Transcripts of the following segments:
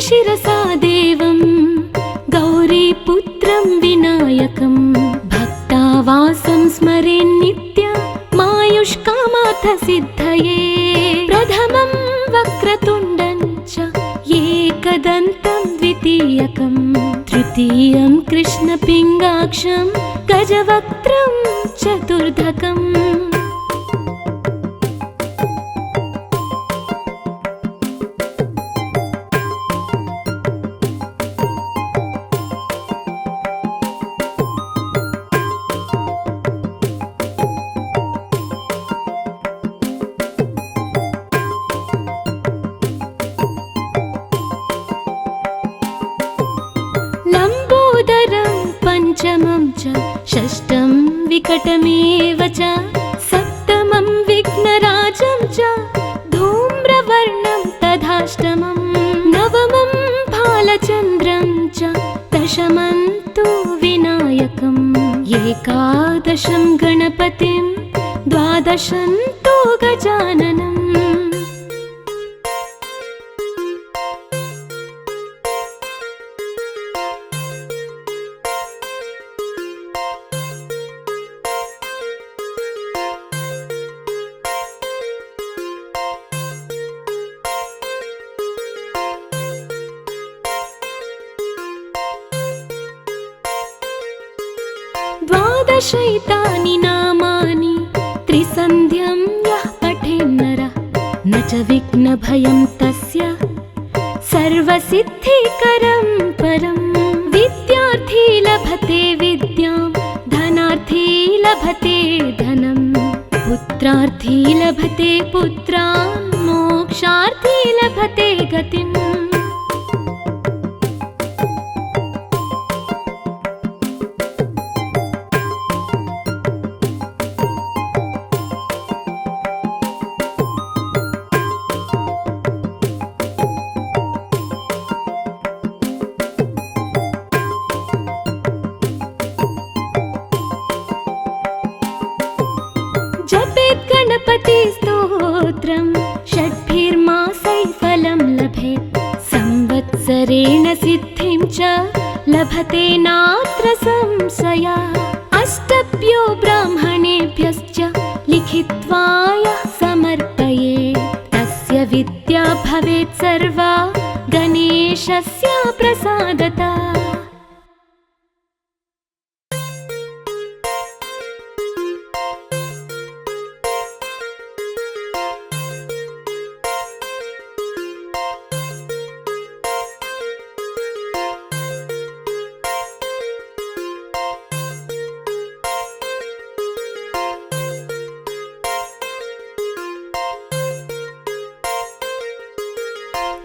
शिरसा देवं गौरीपुत्रं विनायकं भक्तावासं स्मरेन्नित्यं मायुष्कामार्थसिद्धये प्रथमं वक्रतुण्डं च एकदन्तं द्वितीयकं तृतीयं कृष्णपिङ्गाक्षं गजवक्त्रं चतुर्धकम् पंचमं च षष्ठं विकटमेव च सप्तमं विघ्नराजं च धूम्रवर्णं तथाष्टमं नवमं भालचन्द्रं च दशमं तु विनायकम् एकादशं गणपतिं द्वादशं तु गजाननम् द्वादशैतानि नामानि त्रिसन्ध्यं यः पठेन्नरः न च विघ्नभयं तस्य सर्वसिद्धिकरं परं विद्यार्थी लभते विद्यां धनार्थी लभते धनं पुत्रार्थी लभते पुत्रान् मोक्षार्थी लभते गतिम् जपेत् गणपति स्तोत्रं षड्भिर्मासैः फलं लभेत् संवत्सरेण सिद्धिं च लभते नात्र संशयः अष्टभ्यो ब्राह्मणेभ्यश्च लिखित्वा यः समर्पयेत् तस्य विद्या भवेत् सर्वा गणेशस्य प्रसादतः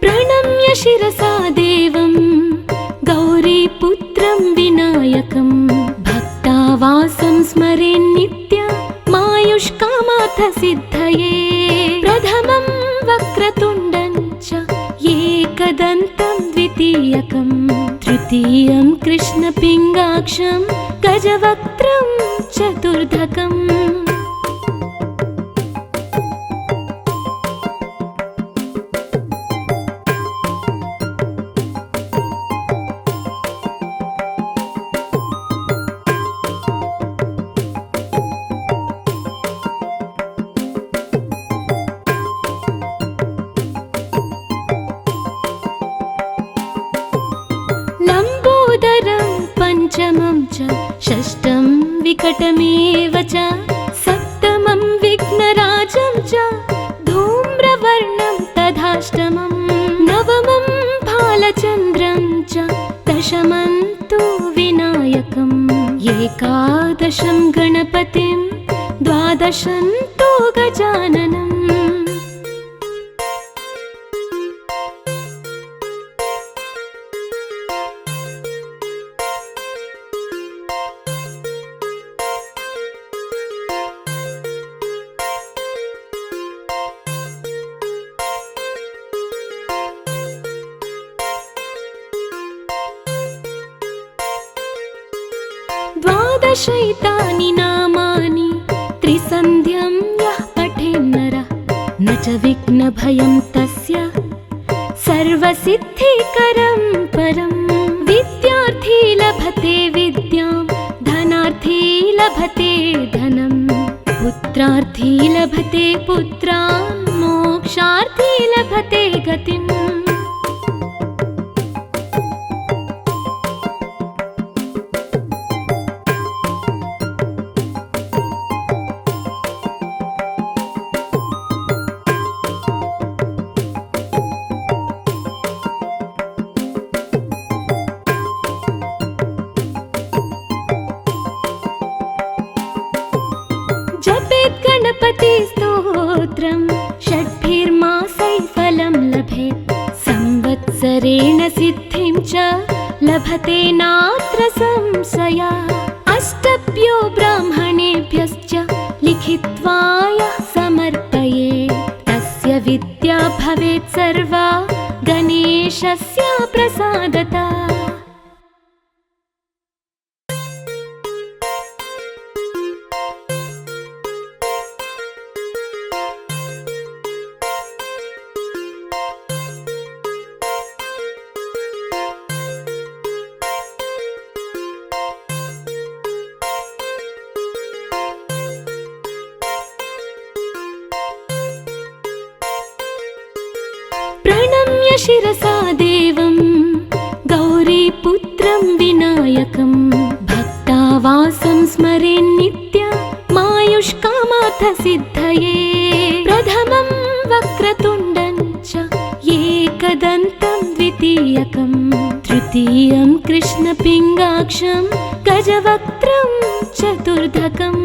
प्रणम्य शिरसा देवं गौरीपुत्रं विनायकं भक्तावासं स्मरेन्नित्यं मायुष्कामार्थसिद्धये प्रथमं वक्रतुण्डं च एकदन्तं द्वितीयकं तृतीयं कृष्णपिङ्गाक्षं गजवक्त्रं चतुर्धकम् पंचमं च षष्ठं विकटमेव च सप्तमं विघ्नराजं च धूम्रवर्णं तथाष्टमं नवमं भालचन्द्रं च दशमं तु विनायकम् एकादशं गणपतिं द्वादशं तु गजाननम् द्वादशैतानि नामानि त्रिसन्ध्यं यः पठेन्नरः न च विघ्नभयं तस्य सर्वसिद्धिकरं परं विद्यार्थी लभते विद्यां धनार्थी लभते धनं पुत्रार्थी लभते पुत्रान् मोक्षार्थी लभते गतिम् जपेत् गणपति स्तोत्रं षड्भिर्मासैः फलं लभेत् संवत्सरेण सिद्धिं च लभते नात्र संशयः अष्टभ्यो ब्राह्मणेभ्यश्च लिखित्वा यः समर्पयेत् तस्य विद्या भवेत् सर्वा गणेशस्य प्रसादतः प्रणम्य शिरसा देवं गौरीपुत्रं विनायकं भक्तावासं स्मरेन्नित्यमायुष्कामार्थसिद्धये प्रथमं वक्रतुण्डं च एकदन्तं द्वितीयकं तृतीयं कृष्णपिङ्गाक्षं गजवक्त्रं चतुर्धकम्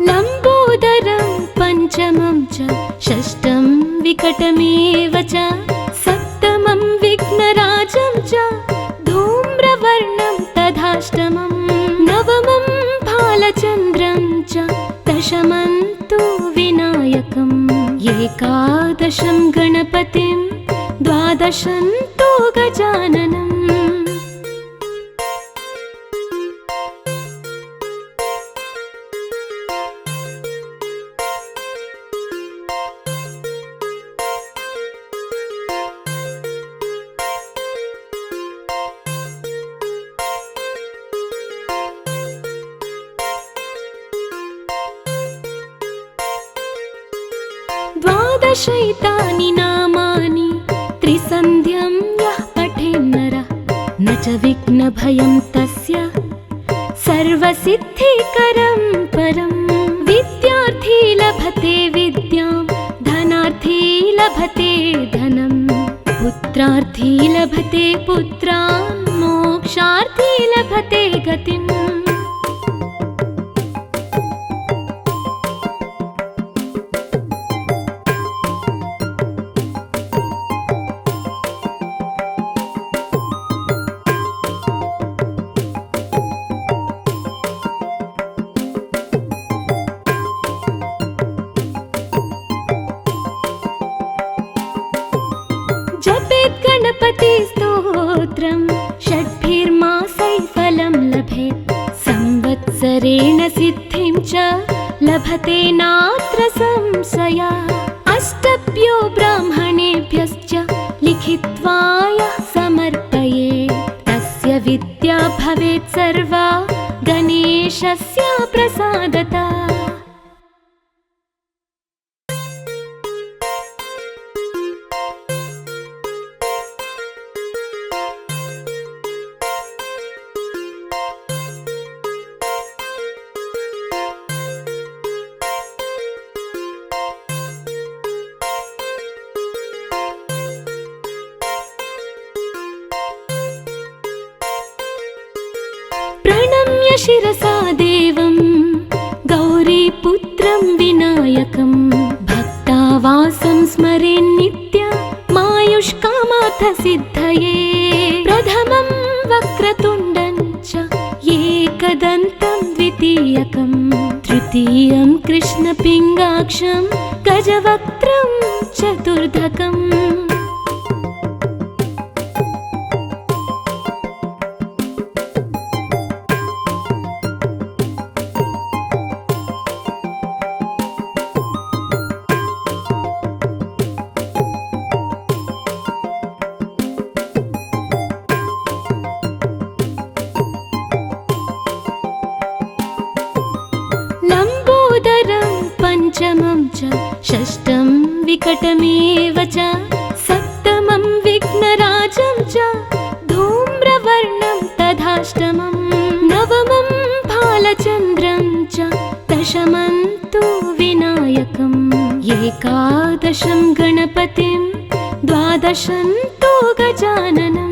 लम्बोदरं पञ्चमं च षष्ठं विकटमेव च सप्तमं विघ्नराजं च धूम्रवर्णं तथाष्टमं नवमं भालचन्द्रं च दशमं तु विनायकम् एकादशं गणपतिं द्वादशं तु गजाननम् द्वादशैतानि नामानि त्रिसन्ध्यं यः पठेन्नरः न च विघ्नभयं तस्य सर्वसिद्धिकरं परं विद्यार्थी लभते विद्यां धनार्थी लभते धनं पुत्रार्थी लभते पुत्रान् मोक्षार्थी लभते गतिम् जपेत् गणपति स्तोत्रं षड्भिर्मासैः फलं लभेत् संवत्सरेण सिद्धिं च लभते नात्र संशयः अष्टभ्यो ब्राह्मणेभ्यश्च लिखित्वा यः समर्पयेत् तस्य विद्या भवेत् सर्वा गणेशस्य प्रसादतः प्रणम्य शिरसा देवं गौरीपुत्रं विनायकं भक्तावासं स्मरेन्नित्यमायुष्कामार्थसिद्धये प्रथमं वक्रतुण्डं च एकदन्तं तृतीयं कृष्णपिङ्गाक्षं गजवक्त्रं चतुर्धकम् पंचमं च षष्ठं विकटमेव च सप्तमं विघ्नराजं च धूम्रवर्णं तथाष्टमं नवमं भालचन्द्रं च दशमं तु विनायकम् एकादशं गणपतिं द्वादशं तु गजाननम्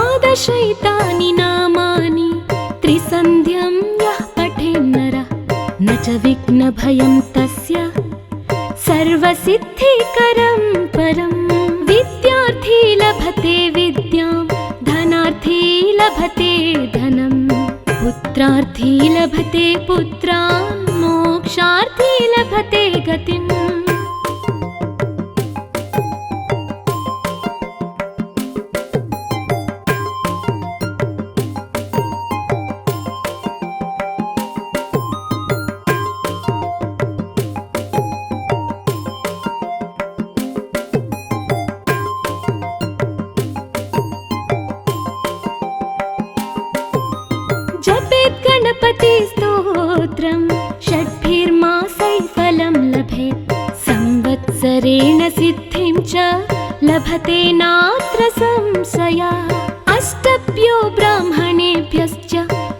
द्वादशैतानि नामानि त्रिसन्ध्यं यः पठेन्नरः न च विघ्नभयं तस्य सर्वसिद्धिकरं परं विद्यार्थी लभते विद्यां धनार्थी लभते धनं पुत्रार्थी लभते पुत्रान् मोक्षार्थी लभते गतिम् जपेत् गणपति स्तोत्रं षड्भिर्मासैः फलं लभेत् संवत्सरेण सिद्धिं च लभते नात्र संशयः अष्टभ्यो ब्राह्मणेभ्यश्च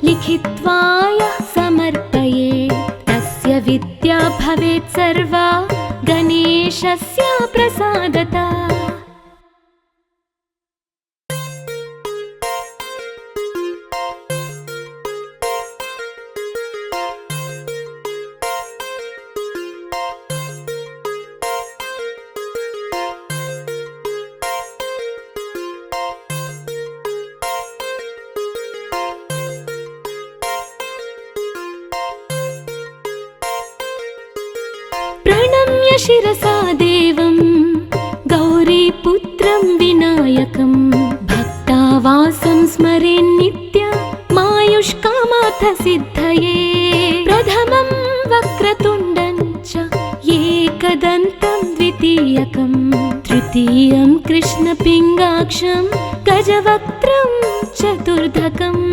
लिखित्वा यः समर्पयेत् तस्य विद्या भवेत् सर्वा गणेशस्य प्रसादतः प्रणम्य शिरसा देवं गौरीपुत्रं विनायकं भक्तावासं स्मरेन्नित्यमायुष्कामार्थसिद्धये प्रथमं वक्रतुण्डं च एकदन्तं द्वितीयकं तृतीयं कृष्णपिङ्गाक्षं गजवक्त्रं चतुर्धकम्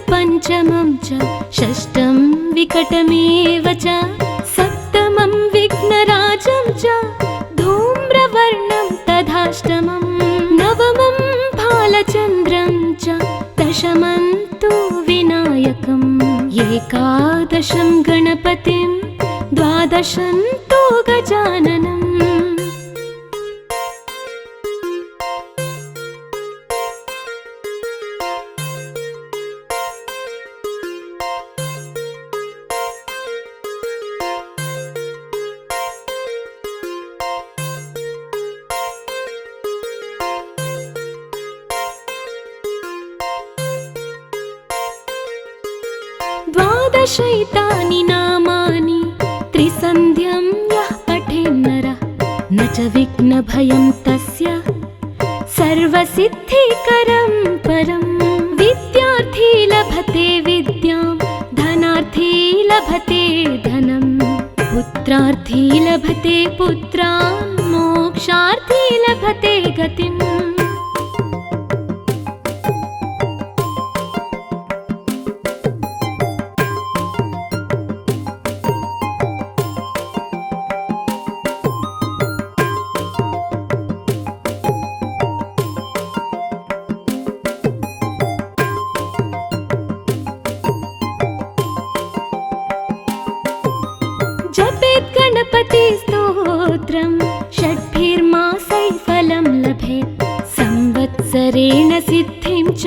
पंचमं च षष्ठं विकटमेव च सप्तमं विघ्नराजं च धूम्रवर्णं तथाष्टमं नवमं भालचन्द्रं च दशमं तु विनायकम् एकादशं गणपतिं द्वादशं तु गजाननम् द्वादशैतानि नामानि त्रिसन्ध्यं यः पठेन्नरः न च विघ्नभयं तस्य सर्वसिद्धिकरं परं विद्यार्थी लभते विद्यां धनार्थी लभते धनं पुत्रार्थी लभते पुत्रान् मोक्षार्थी लभते गतिम् संवत्सरेण सिद्धिं च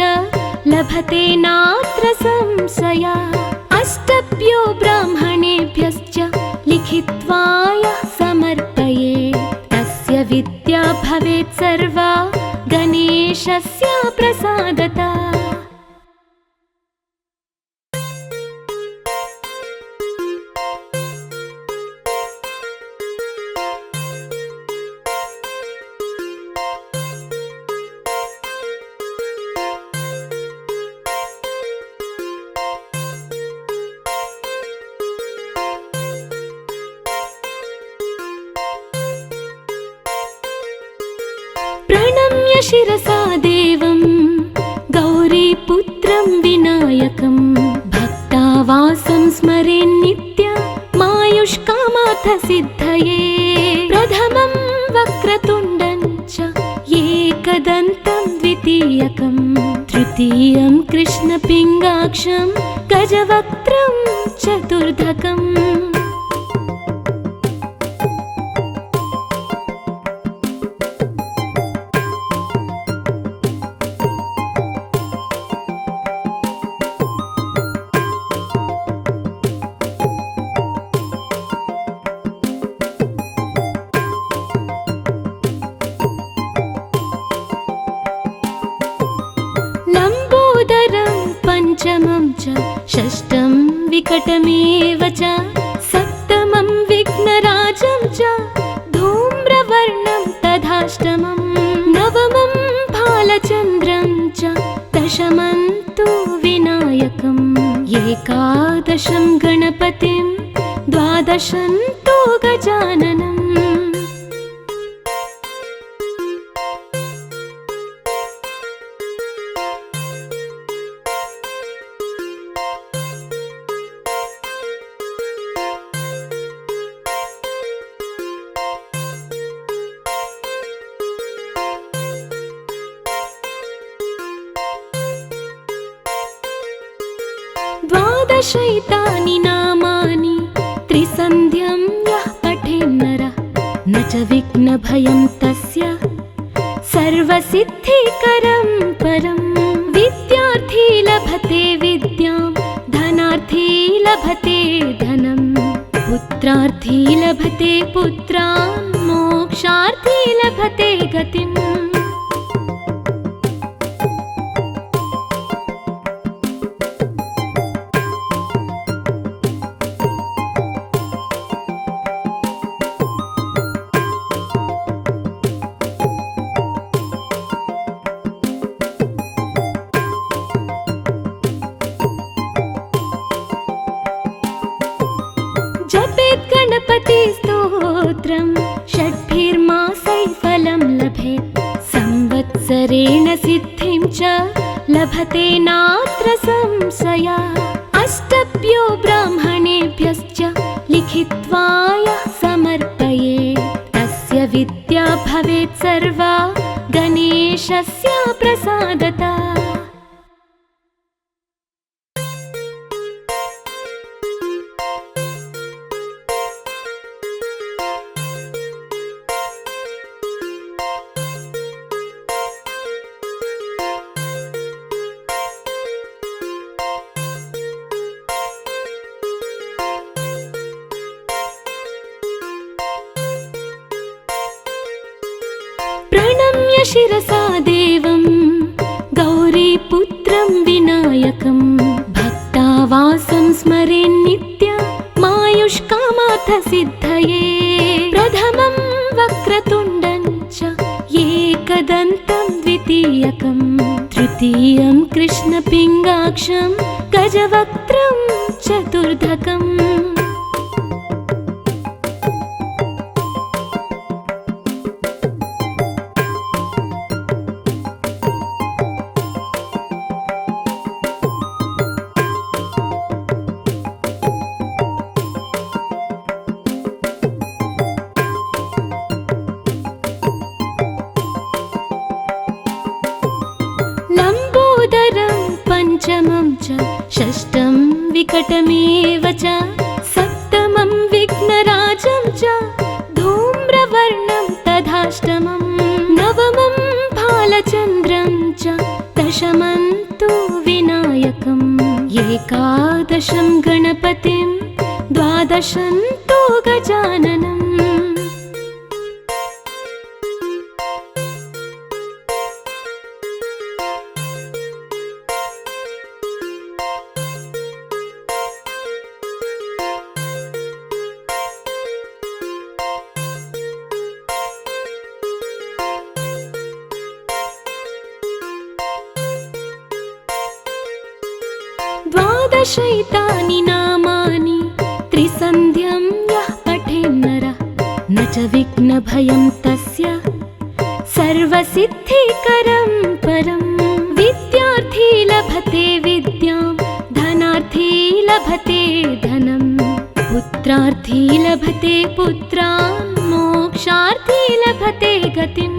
लभते नात्र संशया अष्टभ्यो ब्राह्मणेभ्यश्च लिखित्वा यः समर्पयेत् तस्य विद्या भवेत् सर्वा गणेशस्य प्रसादतः। प्रणम्य शिरसा देवं गौरीपुत्रं विनायकं भक्तावासं स्मरेन्नित्यमायुष्कामार्थ सिद्धये प्रथमं वक्रतुण्डं च एकदन्तं द्वितीयकं तृतीयं कृष्णपिङ्गाक्षं गजवक्त्रं चतुर्धकम्। पंचमं च षष्ठं विकटमेव च सप्तमं विघ्नराजं च धूम्रवर्णं तथाष्टमं नवमं भालचन्द्रं च दशमं तु विनायकम् एकादशं गणपतिं द्वादशं तु गजाननम्। द्वादशैतानि नामानि त्रिसन्ध्यं यः पठेन्नरः न च विघ्नभयं तस्य सर्वसिद्धिकरं परं विद्यार्थी लभते विद्यां धनार्थी लभते धनं पुत्रार्थी लभते पुत्रान् मोक्षार्थी लभते गतिम्। जपेत् गणपतिस्तोत्रं षड्भिर्मासैः फलं लभेत् संवत्सरेण सिद्धिं च लभते नात्र संशया अष्टभ्यो ब्राह्मणेभ्यश्च लिखित्वा यः समर्पयेत् तस्य विद्या भवेत् सर्वा गणेशस्य प्रसादतः। प्रणम्य शिरसा देवं गौरीपुत्रं विनायकं भक्तावासं स्मरेन्नित्यमायुष्कामार्थ सिद्धये प्रथमं वक्रतुण्डं च एकदन्तं द्वितीयकं तृतीयं कृष्णपिङ्गाक्षं गजवक्त्रं चतुर्धकम्। पंचमं च षष्ठं विकटमेव च सप्तमं विघ्नराजं च धूम्रवर्णं तथाष्टमं नवमं भालचन्द्रं दशमं तु विनायकम् एकादशं गणपतिं द्वादशं तु गजाननम् द्वादशैतानि नामानि त्रिसन्ध्यं यः पठेन्नरः न च विघ्नभयं तस्य सर्वसिद्धिकरं परम् विद्यार्थी लभते विद्यां धनार्थी लभते धनं पुत्रार्थी लभते पुत्रान् मोक्षार्थी लभते गतिम्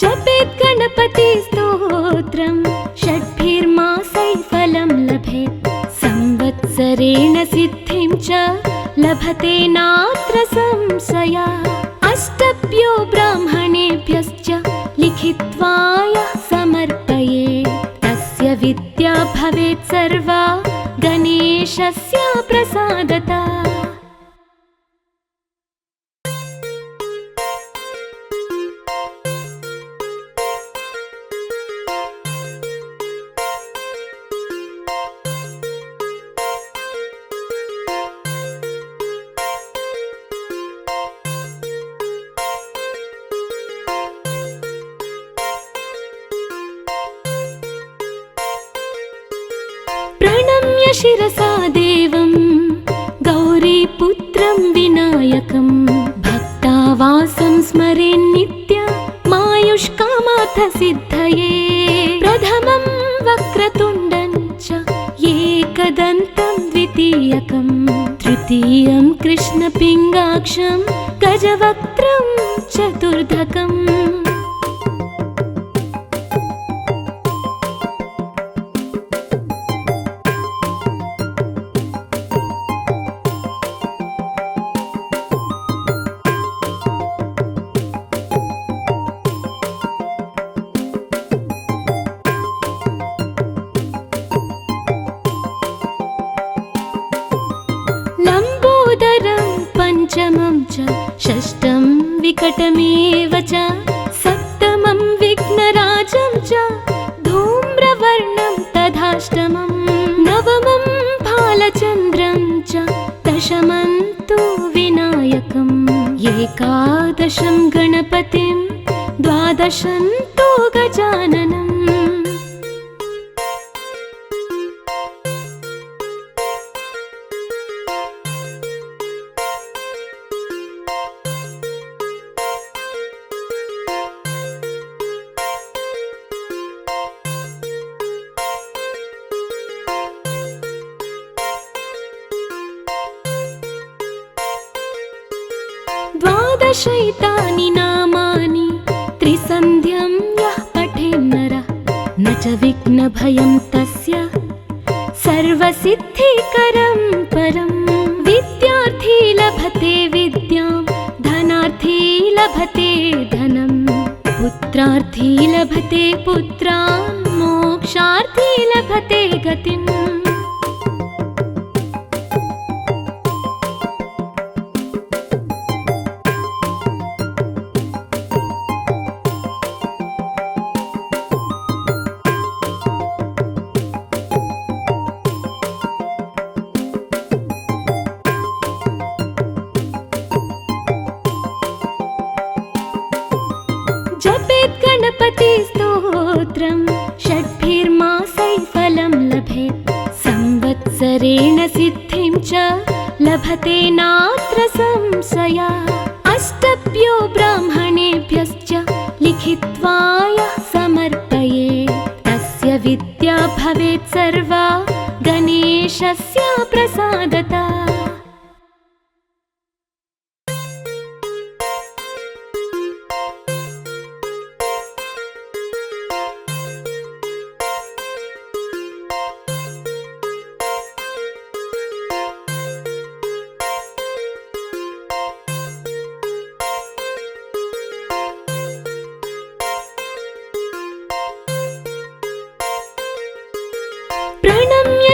जपेत् गणपति स्तोत्रं षड्भिर्मासैः फलं लभेत् संवत्सरेण सिद्धिं च लभते नात्र संशयः अष्टभ्यो ब्राह्मणेभ्यश्च लिखित्वा यः समर्पयेत् तस्य विद्या भवेत् सर्वा गणेशस्य प्रसादतः प्रणम्य शिरसा देवं गौरीपुत्रं विनायकं भक्तावासं स्मरेन्नित्यमायुष्कामार्थसिद्धये प्रथमं वक्रतुण्डं च एकदन्तं द्वितीयकं तृतीयं कृष्णपिङ्गाक्षं गजवक्त्रं चतुर्धकम् लम्बोदरं पञ्चमं च षष्ठं विकटमेव च सप्तमं विघ्नराजं च धूम्रवर्णं तथाष्टमं नवमं भालचन्द्रं च दशमं तु विनायकम् एकादशं गणपतिं द्वादशं तु गजाननम् द्वादशैतानि नामानि त्रिसन्ध्यं यः पठेन्नरः न च विघ्नभयं तस्य सर्वसिद्धिकरं परम् विद्यार्थी लभते विद्यां धनार्थी लभते धनं पुत्रार्थी लभते पुत्रान् मोक्षार्थी लभते गतिम् जपेत् गणपति स्तोत्रं षड्भिर्मासैः फलं लभेत् संवत्सरेण सिद्धिं च लभते नात्र संशयः अष्टभ्यो ब्राह्मणेभ्यश्च लिखित्वा यः समर्पयेत् तस्य विद्या भवेत् सर्वा गणेशस्य प्रसादतः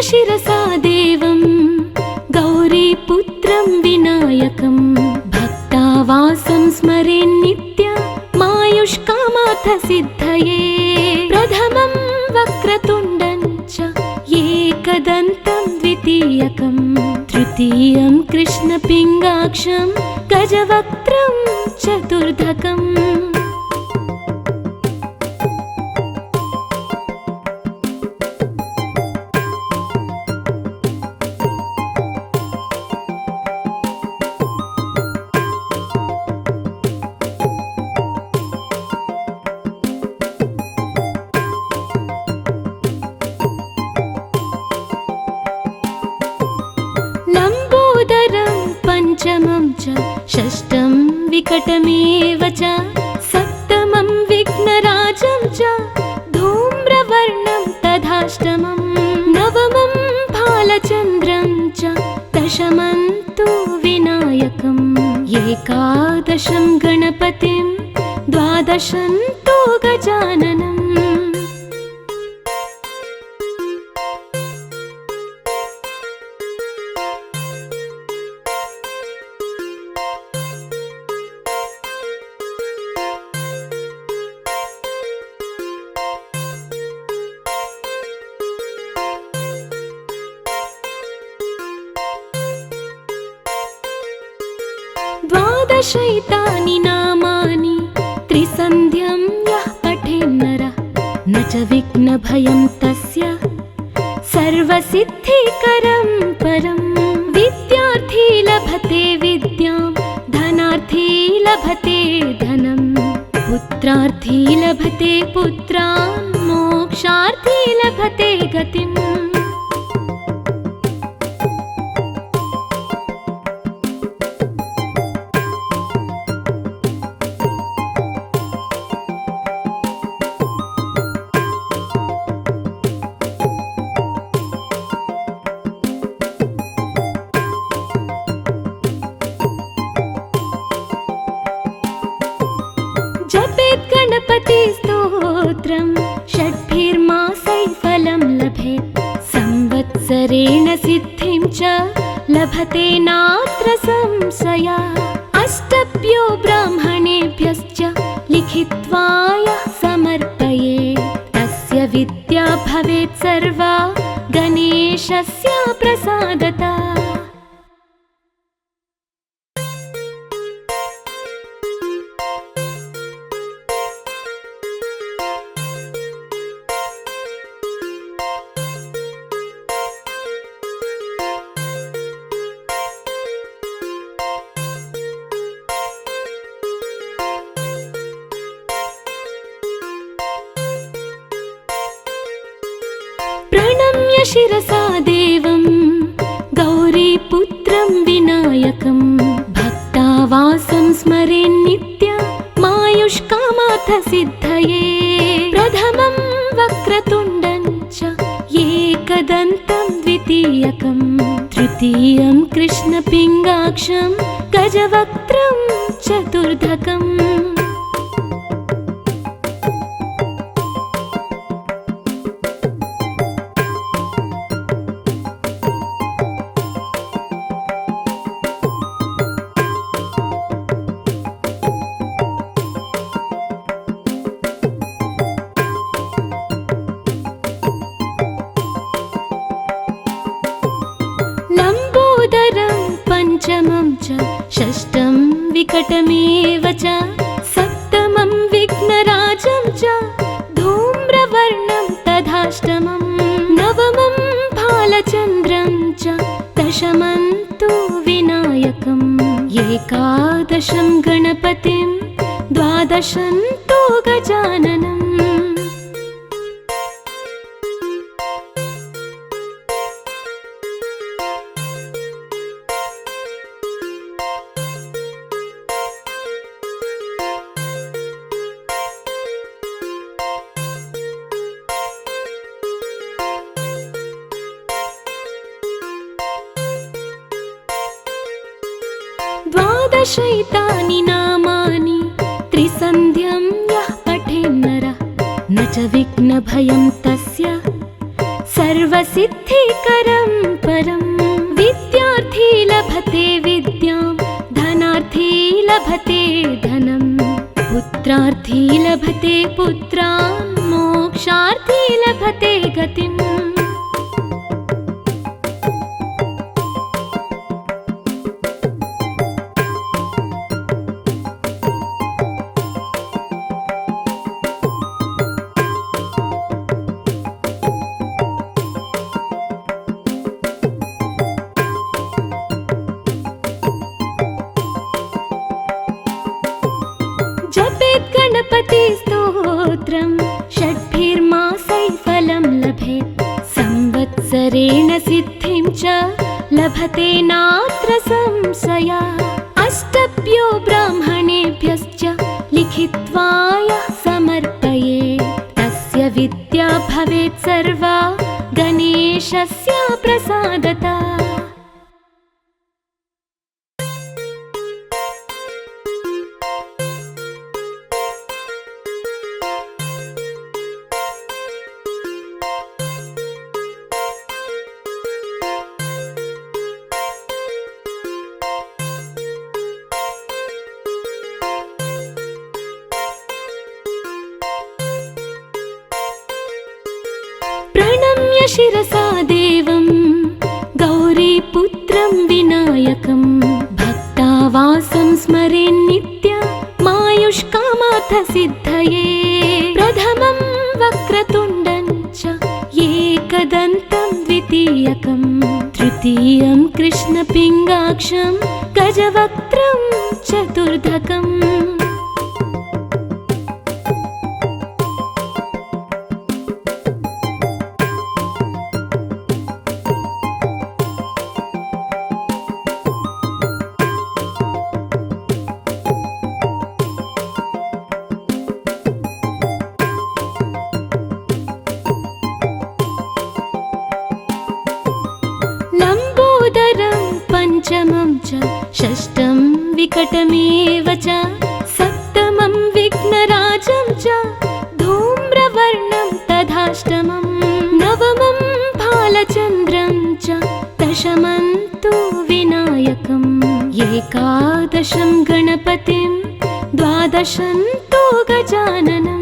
शिरसा देवं गौरीपुत्रं विनायकं भक्तावासं स्मरेन्नित्यमायुष्कामार्थ सिद्धये प्रथमं वक्रतुण्डं च एकदन्तं द्वितीयकं तृतीयं कृष्णपिङ्गाक्षं गजवक्त्रं चतुर्धकम् पंचमं च षष्ठं विकटमेव च सप्तमं विघ्नराजं च धूम्रवर्णं तथाष्टमं नवमं भालचन्द्रं च दशमं तु विनायकम् एकादशं गणपतिं द्वादशं तु गजाननम् द्वादशैतानि नामानि त्रिसन्ध्यं यः पठेन्नरः न च विघ्नभयं तस्य सर्वसिद्धिकरं परं विद्यार्थी लभते विद्यां धनार्थी लभते धनं पुत्रार्थी लभते पुत्रान् मोक्षार्थी लभते गतिम् जपेत् गणपति स्तोत्रं षड्भिर्मासैः फलं लभेत् संवत्सरेण सिद्धिं च लभते नात्र संशयः अष्टभ्यो ब्राह्मणेभ्यश्च लिखित्वा यः समर्पयेत् तस्य विद्या भवेत् सर्वा गणेशस्य प्रसादतः प्रणम्य शिरसा देवं गौरीपुत्रं विनायकं भक्तावासं स्मरेन्नित्यमायुष्कामार्थ सिद्धये प्रथमं वक्रतुण्डं च एकदन्तं द्वितीयकं तृतीयं कृष्णपिङ्गाक्षं गजवक्त्रं चतुर्धकम् पंचमं च षष्ठं विकटमेव च सप्तमं विघ्नराजं च धूम्रवर्णं तथाष्टमं नवमं भालचन्द्रं च दशमं तु विनायकम् एकादशं गणपतिं द्वादशं तु गजाननम् द्वादशैतानि नामानि त्रिसन्ध्यं यः पठेन्नरः न च विघ्नभयं तस्य सर्वसिद्धिकरं परं विद्यार्थी लभते विद्यां धनार्थी लभते धनं पुत्रार्थी लभते पुत्रान् मोक्षार्थी लभते गतिम् जपेत् गणपति स्तोत्रं षड्भिर्मासैः फलं लभेत् संवत्सरेण सिद्धिं च लभते नात्र संशयः अष्टभ्यो ब्राह्मणेभ्यश्च लिखित्वा यः समर्पयेत् तस्य विद्या भवेत् सर्वा गणेशस्य प्रसादतः प्रणम्य शिरसा देवं गौरीपुत्रं विनायकं भक्तावासं स्मरेन्नित्यमायुष्कामार्थसिद्धये प्रथमं वक्रतुण्डं च एकदन्तं द्वितीयकं तृतीयं कृष्णपिङ्गाक्षं गजवक्त्रं चतुर्धकम् लम्बोदरं पञ्चमं च षष्ठं विकटमेव च सप्तमं विघ्नराजं च धूम्रवर्णं तथाष्टमं नवमं भालचन्द्रं च दशमं तु विनायकम् एकादशं गणपतिं द्वादशं तु गजाननम्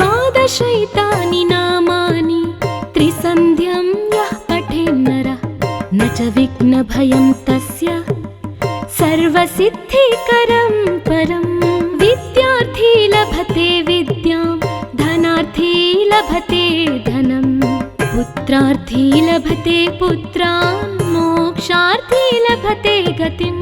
द्वादशैतानि नामानि त्रिसन्ध्यं यः पठेन्नरः न च विघ्नभयं तस्य सर्वसिद्धिकरं परं विद्यार्थी लभते विद्यां धनार्थी लभते धनं पुत्रार्थी लभते पुत्रान् मोक्षार्थी लभते गतिम्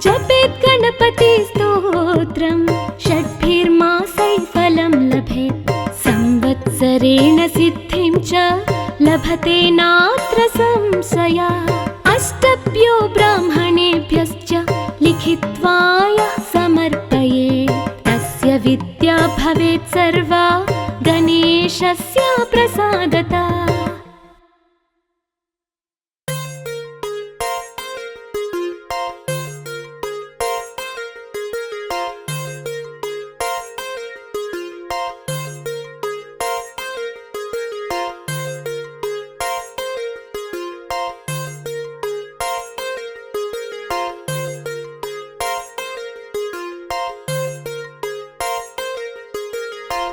जपेत् गणपति स्तोत्रं षड्भिर्मासैः फलं लभेत् संवत्सरेण सिद्धिं च लभते नात्र संशयः अष्टभ्यो ब्राह्मणेभ्यश्च लिखित्वा यः समर्पयेत् तस्य विद्या भवेत् सर्वा गणेशस्य प्रसादतः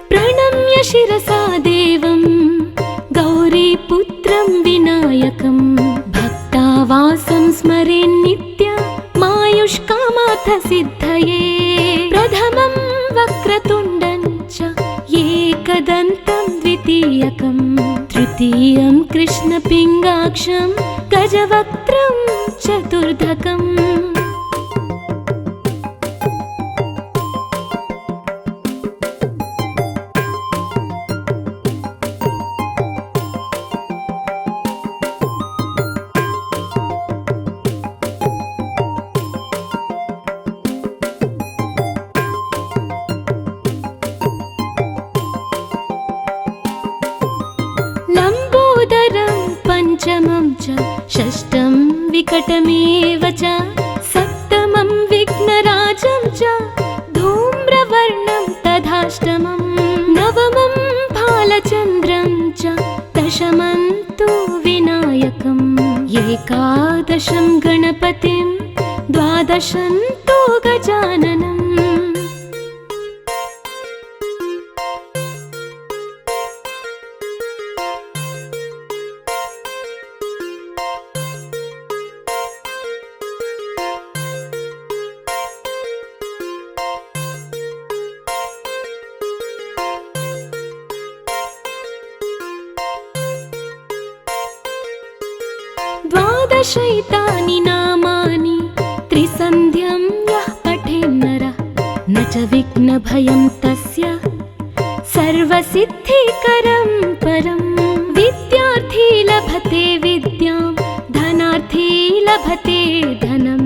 प्रणम्य शिरसा देवं गौरीपुत्रं विनायकं भक्तावासं स्मरेन्नित्यमायुष्कामार्थसिद्धये प्रथमं वक्रतुण्डं च एकदन्तं द्वितीयं तृतीयं कृष्णपिङ्गाक्षं गजवक्त्रं चतुर्धकम् पंचमं च षष्ठं विकटमेव च सप्तमं विघ्नराजं च धूम्रवर्णं तथाष्टमं नवमं भालचन्द्रं च दशमं तु विनायकम् एकादशं गणपतिं द्वादशं तु गजाननम् द्वादशैतानि नामानि त्रिसन्ध्यं यः पठेन्नरः न च विघ्नभयं तस्य सर्वसिद्धिकरं परं विद्यार्थी लभते विद्यां धनार्थी लभते धनं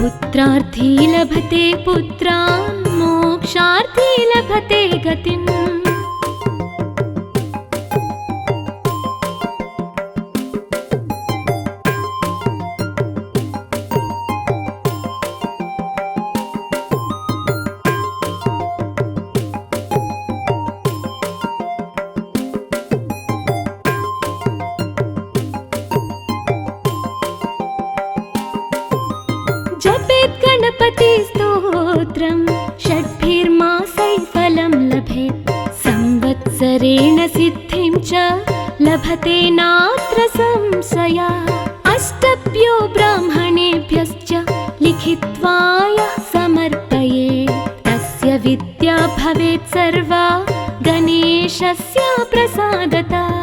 पुत्रार्थी लभते पुत्रान् मोक्षार्थी लभते गतिम् जपेत् गणपति स्तोत्रं षड्भिर्मासैः फलं लभेत् संवत्सरेण सिद्धिं च लभते नात्र संशयः अष्टभ्यो ब्राह्मणेभ्यश्च लिखित्वा यः समर्पयेत् तस्य विद्या भवेत् सर्वा गणेशस्य प्रसादतः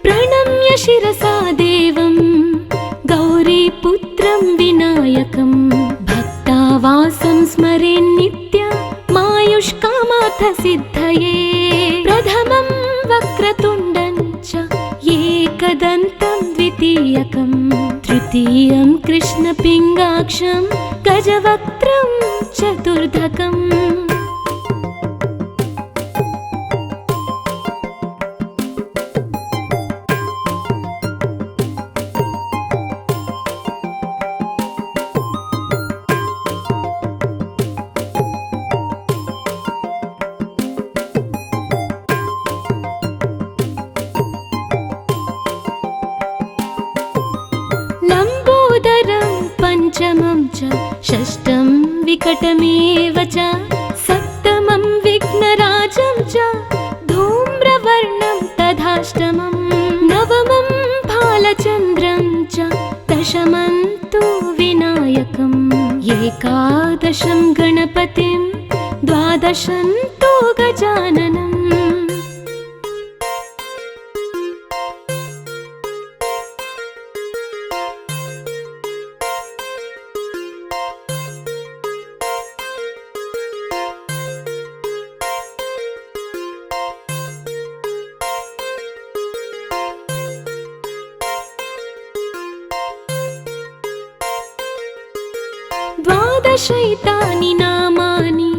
प्रणम्य शिरसा देवं गौरीपुत्रं विनायकं भक्तावासं स्मरेन्नित्यमायुष्कामार्थसिद्धये प्रथमं वक्रतुण्डं च एकदन्तं द्वितीयकं तृतीयं कृष्णपिङ्गाक्षं गजवक्त्रं चतुर्धकम् पंचमं च षष्ठं विकटमेव च सप्तमं विघ्नराजं च धूम्रवर्णं तथाष्टमं नवमं भालचन्द्रं च दशमं तु विनायकम् एकादशं गणपतिं द्वादशं तु गजाननम् द्वादशैतानि नामानि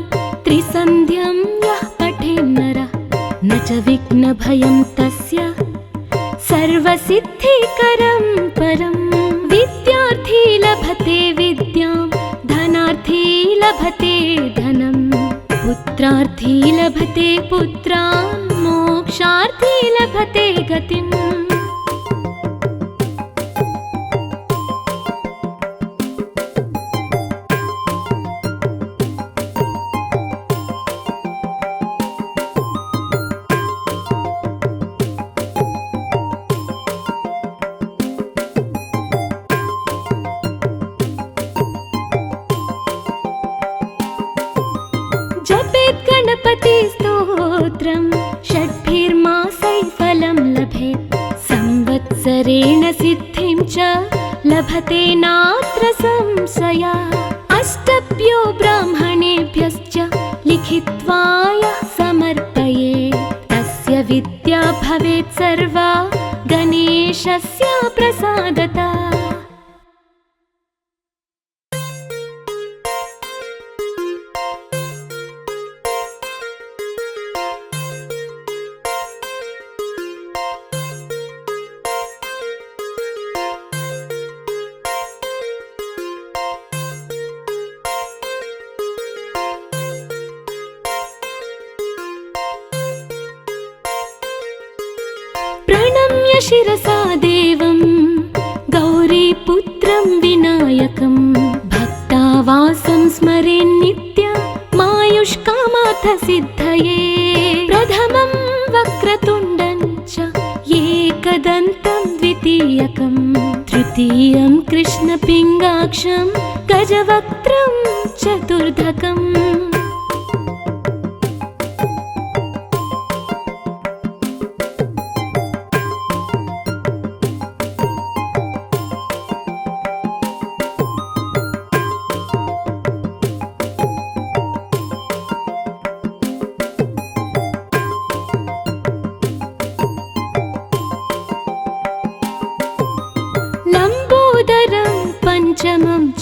त्रिसन्ध्यं यः पठेन्नरः न च विघ्नभयं तस्य सर्वसिद्धिकरं परं विद्यार्थी लभते विद्यां धनार्थी लभते धनं पुत्रार्थी लभते पुत्रान् मोक्षार्थी लभते गतिम् गणपतिस्तोत्रं षड्भिर्मासैः फलं लभेत् संवत्सरेण सिद्धिं च लभते नात्र संशयः अष्टभ्यो ब्राह्मणेभ्यश्च लिखित्वा यः समर्पयेत् तस्य विद्या भवेत् सर्वा गणेशस्य प्रसादतः। प्रणम्य शिरसा देवं गौरीपुत्रं विनायकं भक्तावासं स्मरेन्नित्यमायुष्कामार्थ सिद्धये प्रथमं वक्रतुण्डं च एकदन्तं द्वितीयकं तृतीयं कृष्णपिङ्गाक्षं गजवक्त्रं चतुर्धकम्। पंचमं च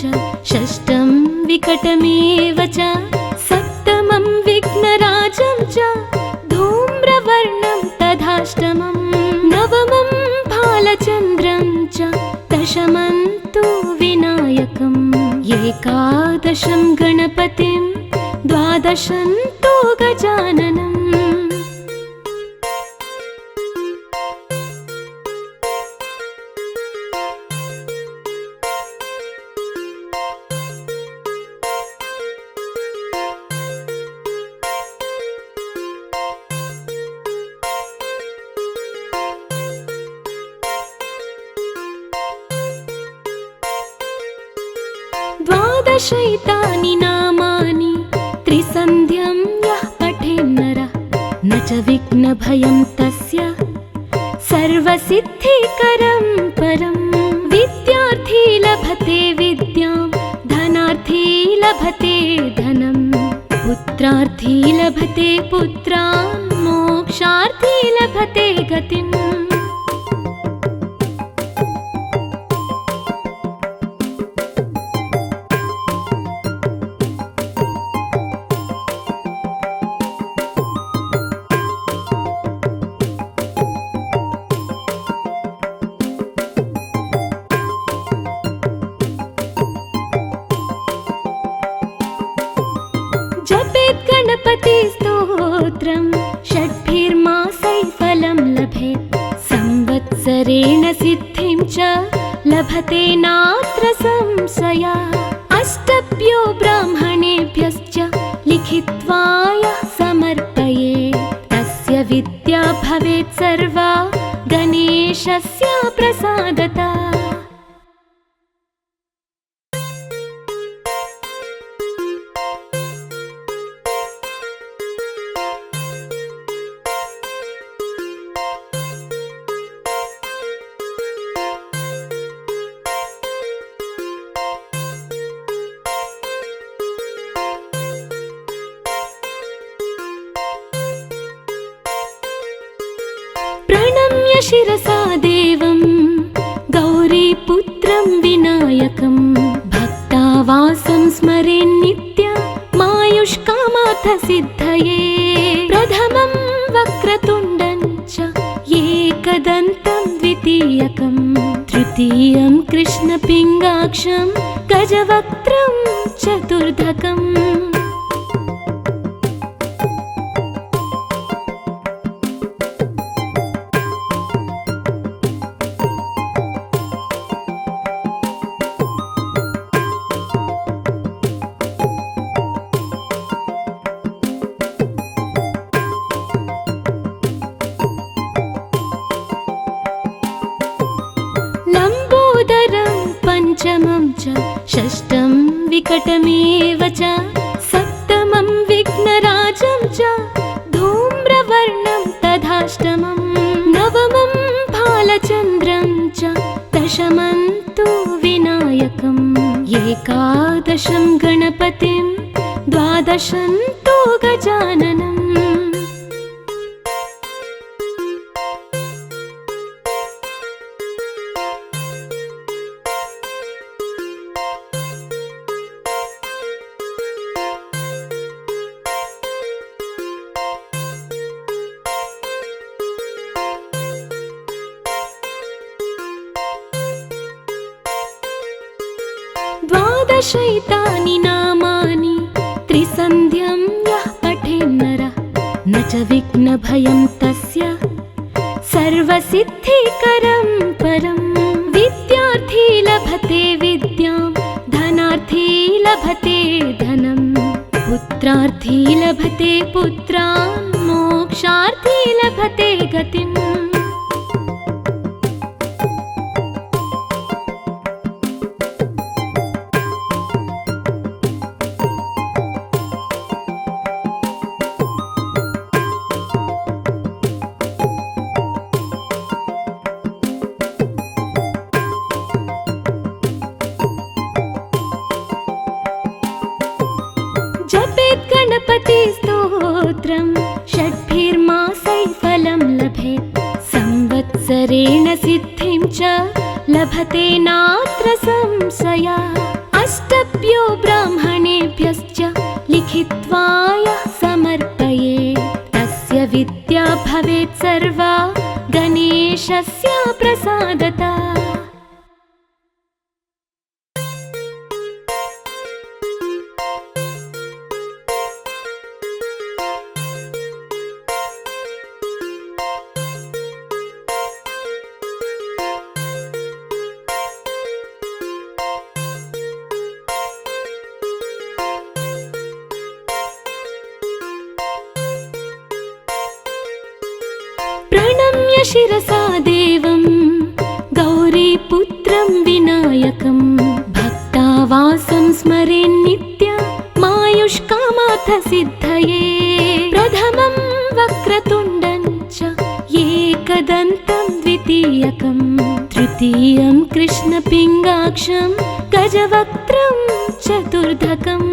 षष्ठं विकटमेव च सप्तमं विघ्नराजं च धूम्रवर्णं तथाष्टमं नवमं भालचन्द्रं च दशमं तु विनायकम् एकादशं गणपतिं द्वादशं तु गजाननम्। द्वादशैतानि नामानि त्रिसन्ध्यं यः पठेन्नरः न च विघ्नभयं तस्य सर्वसिद्धिकरं परं विद्यार्थी लभते विद्यां धनार्थी लभते धनं पुत्रार्थी लभते पुत्रान् मोक्षार्थी लभते गतिम्। जपेत् गणपतिस्तोत्रं षड्भिर्मासैः फलं लभेत् संवत्सरेण सिद्धिं च लभते नात्र संशयः अष्टभ्यो ब्राह्मणेभ्यश्च लिखित्वा यः समर्पयेत् तस्य विद्या भवेत् सर्वा गणेशस्य प्रसादतः। प्रणम्य शिरसा देवं गौरीपुत्रं विनायकं भक्तावासं स्मरेन्नित्यमायुष्कामार्थ सिद्धये प्रथमं वक्रतुण्डं च एकदन्तं द्वितीयकं तृतीयं कृष्णपिङ्गाक्षं गजवक्त्रं चतुर्धकम्। पंचमं च षष्ठं विकटमेव च सप्तमं विघ्नराजं विघ्नराजं च धूम्रवर्णं तथाष्टमं नवमं भालचन्द्रं च दशमं तु विनायकम् एकादशं गणपतिं द्वादशं तु गजाननम् द्वादशैतानि नामानि त्रिसन्ध्यं यः पठेन्नरः न च विघ्नभयं तस्य सर्वसिद्धिकरं परं विद्यार्थी लभते विद्यां धनार्थी लभते धनं पुत्रार्थी लभते पुत्रान् मोक्षार्थी लभते गतिम् जपेत् गणपति स्तोत्रं षड्भिर्मासैः फलं लभेत् संवत्सरेण सिद्धिं च लभते नात्र संशयः अष्टभ्यो ब्राह्मणेभ्यश्च लिखित्वा यः समर्पयेत् तस्य विद्या भवेत् सर्वा गणेशस्य प्रसादतः प्रणम्य शिरसा देवं गौरीपुत्रं विनायकं भक्तावासं स्मरेन्नित्यमायुष्कामार्थसिद्धये प्रथमं वक्रतुण्डं च एकदन्तं द्वितीयकं तृतीयं कृष्णपिङ्गाक्षं गजवक्त्रं चतुर्धकम्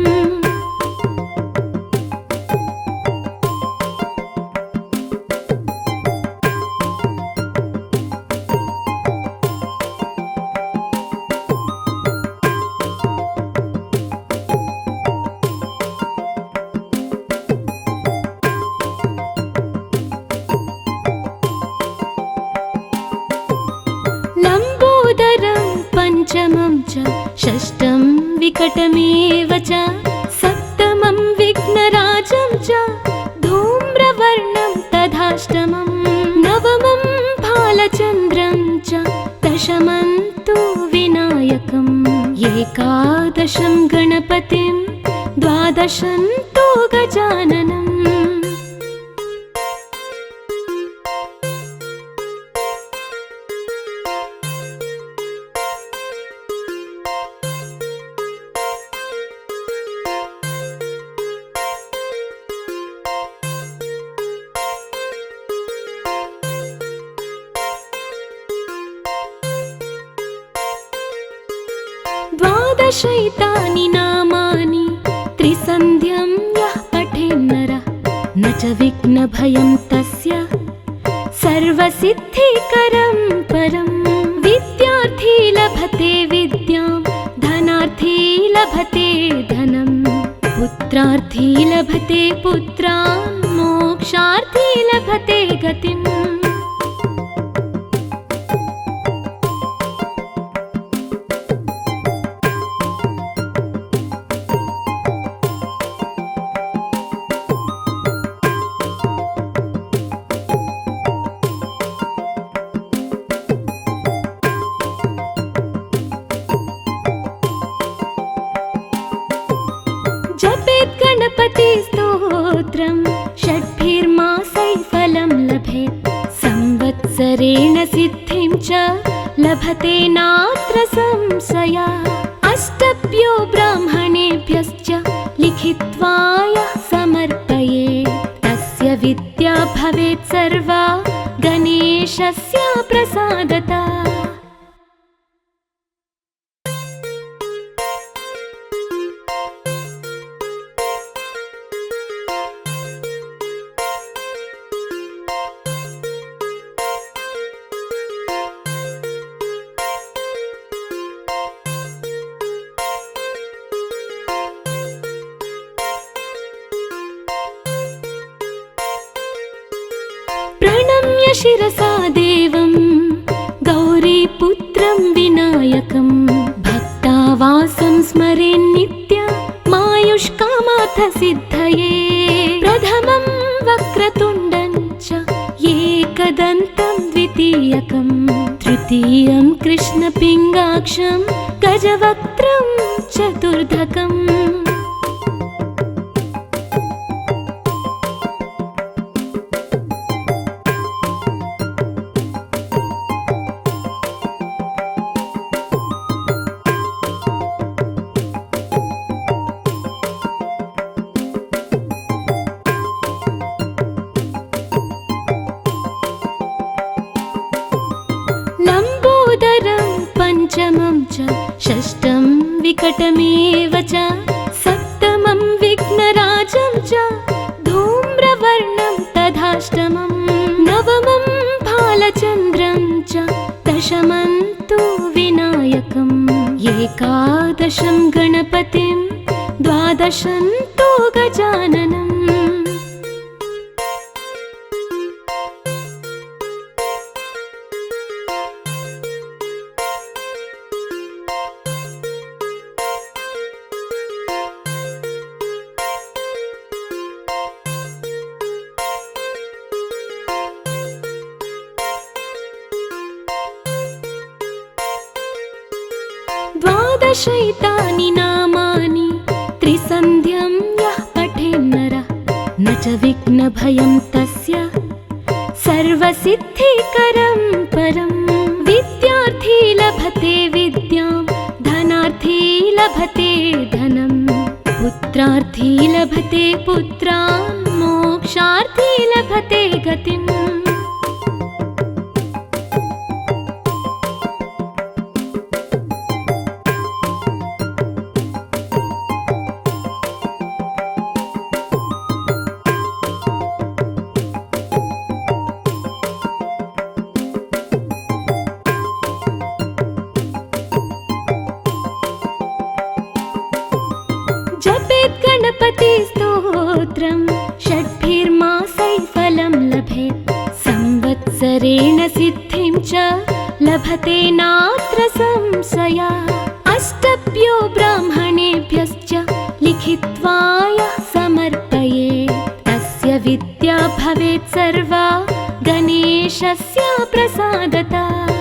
लम्बोदरं पञ्चमं च षष्ठं विकटमेव च सप्तमं विघ्नराजं च धूम्रवर्णं तथाष्टमं नवमं भालचन्द्रं च दशमं तु विनायकम् एकादशं गणपतिं द्वादशं तु गजाननम् द्वादशैतानि नामानि त्रिसन्ध्यं यः पठेन्नरः न च विघ्नभयं तस्य सर्वसिद्धिकरं परं विद्यार्थी लभते विद्यां धनार्थी लभते धनं पुत्रार्थी लभते पुत्रान् मोक्षार्थी लभते गतिम् जपेत् गणपति स्तोत्रं षड्भिर्मासैः फलं लभेत् संवत्सरेण सिद्धिं च लभते नात्र संशयः अष्टभ्यो ब्राह्मणेभ्यश्च लिखित्वा यः समर्पयेत् शिरसा देवं गौरीपुत्रं विनायकं भक्तावासं स्मरेन्नित्यमायुष्कामार्थसिद्धये प्रथमं वक्रतुण्डं च एकदन्तं द्वितीयकं तृतीयं कृष्णपिङ्गाक्षं गजवक्त्रं चतुर्धकम् पंचमं च षष्ठं विकटमेव च सप्तमं विघ्नराजं च धूम्रवर्णं तथाष्टमं नवमं भालचन्द्रं च दशमं तु विनायकम् एकादशं गणपतिं द्वादशं तु गजाननम् द्वादशैतानि नामानि त्रिसन्ध्यं यः पठेन्नरः न च विघ्नभयं तस्य सर्वसिद्धिकरं परं विद्यार्थी लभते विद्यां धनार्थी लभते धनं पुत्रार्थी लभते पुत्रान् मोक्षार्थी लभते गतिम् जपेत् गणपतिस्तोत्रं षड्भिर्मासैः फलं लभेत् संवत्सरेण सिद्धिं च लभते नात्र संशयः अष्टभ्यो ब्राह्मणेभ्यश्च लिखित्वा यः समर्पयेत् तस्य विद्या भवेत् सर्वा गणेशस्य प्रसादतः।